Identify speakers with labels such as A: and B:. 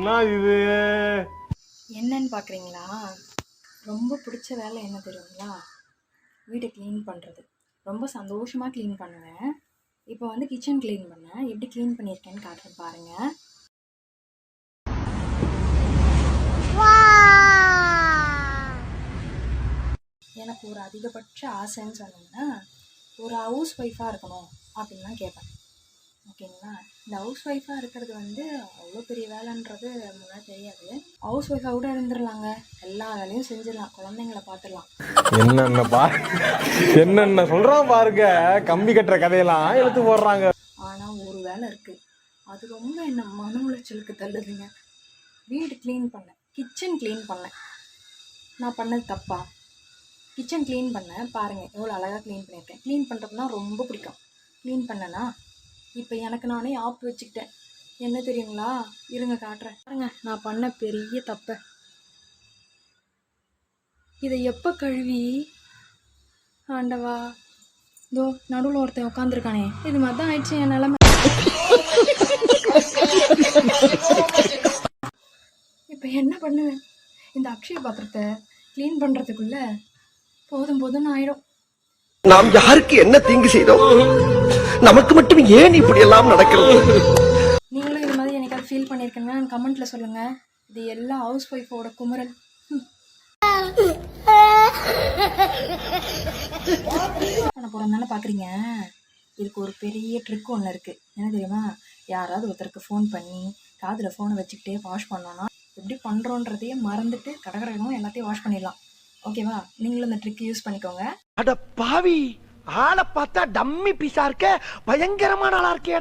A: என்ன இது?
B: என்னன்னு பார்க்குறீங்களா? ரொம்ப பிடிச்ச வேலை என்ன தெரியுங்களா? வீட்டை க்ளீன் பண்ணுறது. ரொம்ப சந்தோஷமாக க்ளீன் பண்ணுவேன். இப்போ வந்து கிச்சன் க்ளீன் பண்ணேன். எப்படி க்ளீன் பண்ணியிருக்கேன்னு காட்டுறேன் பாருங்கள். எனக்கு ஒரு அதிகபட்ச ஆசைன்னு சொன்னீங்கன்னா, ஒரு ஹவுஸ் ஒய்ஃபாக இருக்கணும் அப்படின்னு தான் கேட்பேன். ஓகேங்களா? இந்த ஹவுஸ் ஒய்ஃபாக இருக்கிறது வந்து அவ்வளோ பெரிய வேலைன்றது முன்னாடி தெரியாது. ஹவுஸ் ஒய்ஃபாக கூட இருந்துடலாங்க. எல்லா வேலையும் செஞ்சிடலாம், குழந்தைங்கள பார்த்துடலாம்.
A: என்னென்ன சொல்றான் பாருங்க, கம்பி கட்டுற கதையெல்லாம் எடுத்து போடுறாங்க.
B: ஆனால் ஒரு வேலை இருக்குது, அது ரொம்ப என்ன மன உளைச்சலுக்கு தள்ளுதுங்க. வீடு க்ளீன் பண்ணேன், கிச்சன் க்ளீன் பண்ணேன். நான் பண்ணது தப்பா? கிச்சன் க்ளீன் பண்ணேன், பாருங்கள் எவ்வளோ அழகாக க்ளீன் பண்ணியிருக்கேன். க்ளீன் பண்ணுறதுனா ரொம்ப பிடிக்கும். க்ளீன் பண்ணேன்னா இப்போ எனக்கு நானே ஆப் வச்சுக்கிட்டேன். என்ன தெரியுங்களா? இருங்க காட்டுறேன் பாருங்க. நான் பண்ண பெரிய தப்பை இதை எப்போ கழுவி, ஆண்டவா, இதோ நடுவில் ஒருத்தன் உட்காந்துருக்கானே, இது மாதிரி தான் ஆயிடுச்சு என் நிலமை. இப்போ என்ன பண்ணுவேன்? இந்த அக்ஷய பாத்திரத்தை க்ளீன் பண்ணுறதுக்குள்ள போதும் போதும்னு ஆயிடும்.
C: நாம் யாருக்கு என்ன தீங்கு செய்தோம்? நமக்கு மட்டும் ஏன் இப்படி எல்லாம் நடக்கிறது?
B: நீங்களும் இது மாதிரி எனக்கு ஃபீல் பண்ணியிருக்கீங்கன்னா கமெண்ட்ல சொல்லுங்க. இது எல்லா ஹவுஸ் ஒய்ஃபோட குமரல். பண்ண போறோம்னால பாக்குறீங்க. இதுக்கு ஒரு பெரிய ட்ரிக் ஒன்று இருக்கு. என்ன தெரியுமா? யாராவது ஒருத்தருக்கு ஃபோன் பண்ணி காதில் ஃபோனை வச்சுக்கிட்டே வாஷ் பண்ணோன்னா எப்படி பண்ணுறோன்றதையே மறந்துட்டு கடற்கரையும் எல்லாத்தையும் வாஷ் பண்ணிடலாம். ஓகேவா? நீங்களும் இந்த ட்ரிக் யூஸ் பண்ணிக்கோங்க.
C: அட பாவி, ஆளை பார்த்தா டம்மி பீஸா இருக்க, பயங்கரமான ஆளா இருக்கே.